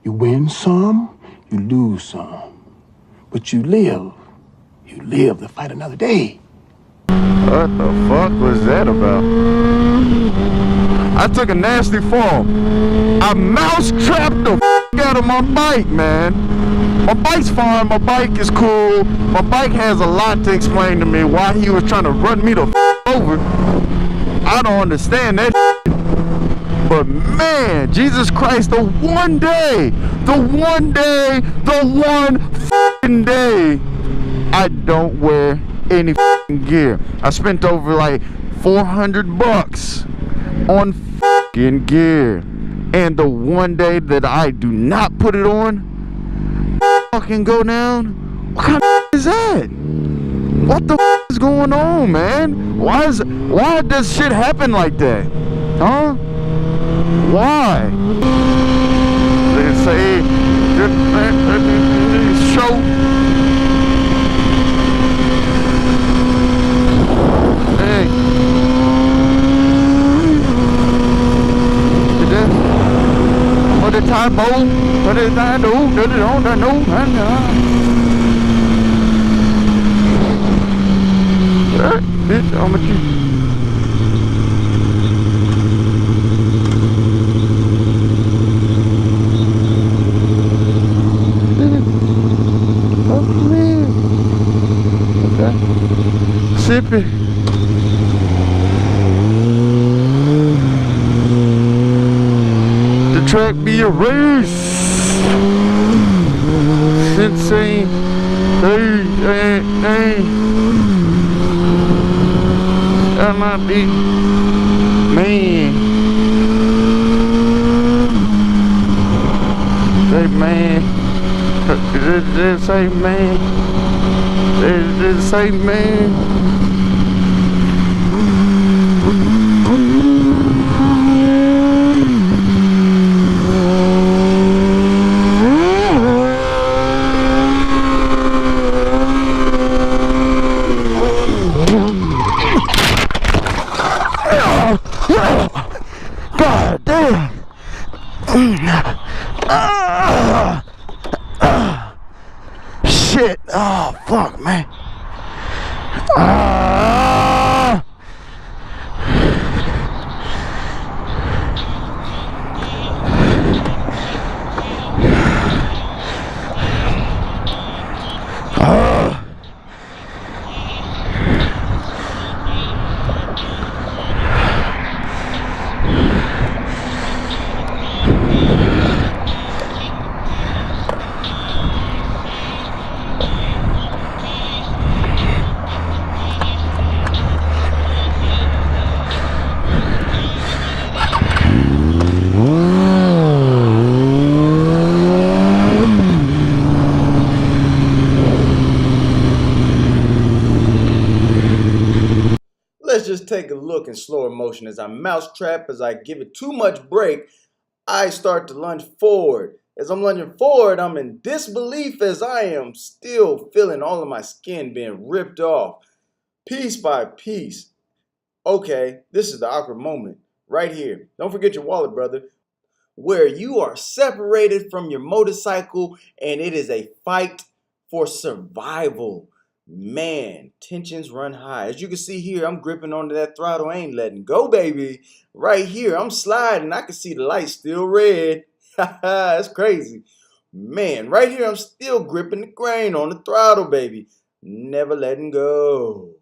You win some, you lose some. But you live. You live to fight another day. What the fuck was that about? I took a nasty fall. I mouse-trapped the fuck out of my bike, man. My bike's fine, my bike is cool. My bike has a lot to explain to me why he was trying to run me the fuck over. I don't understand that shit. But man, Jesus Christ, the one fucking day I don't wear any fucking gear. I spent over like $400 on fucking gear. And the one day that I do not put it on, fucking go down. What kind of is that? What the is going on, man? Why does shit happen like that? Huh? Why? They say show. Hey. What did I do? What did I do? Bitch, I'm a cheat. Oh man. Okay. Sip it. The track be a race. Sensei. Hey. That might be man. Say man. Say man. Say man. God damn. Shit. Oh, fuck, man. Let's just take a look in slower motion. As I mousetrap, as I give it too much brake, I start to lunge forward. As I'm lunging forward, I'm in disbelief as I am still feeling all of my skin being ripped off, piece by piece. Okay, this is the awkward moment right here. Don't forget your wallet, brother. Where you are separated from your motorcycle and it is a fight for survival. Man, tensions run high. As you can see here, I'm gripping onto that throttle. I ain't letting go, baby. Right here, I'm sliding. I can see the light still red. That's crazy. Man, right here, I'm still gripping the grain on the throttle, baby. Never letting go.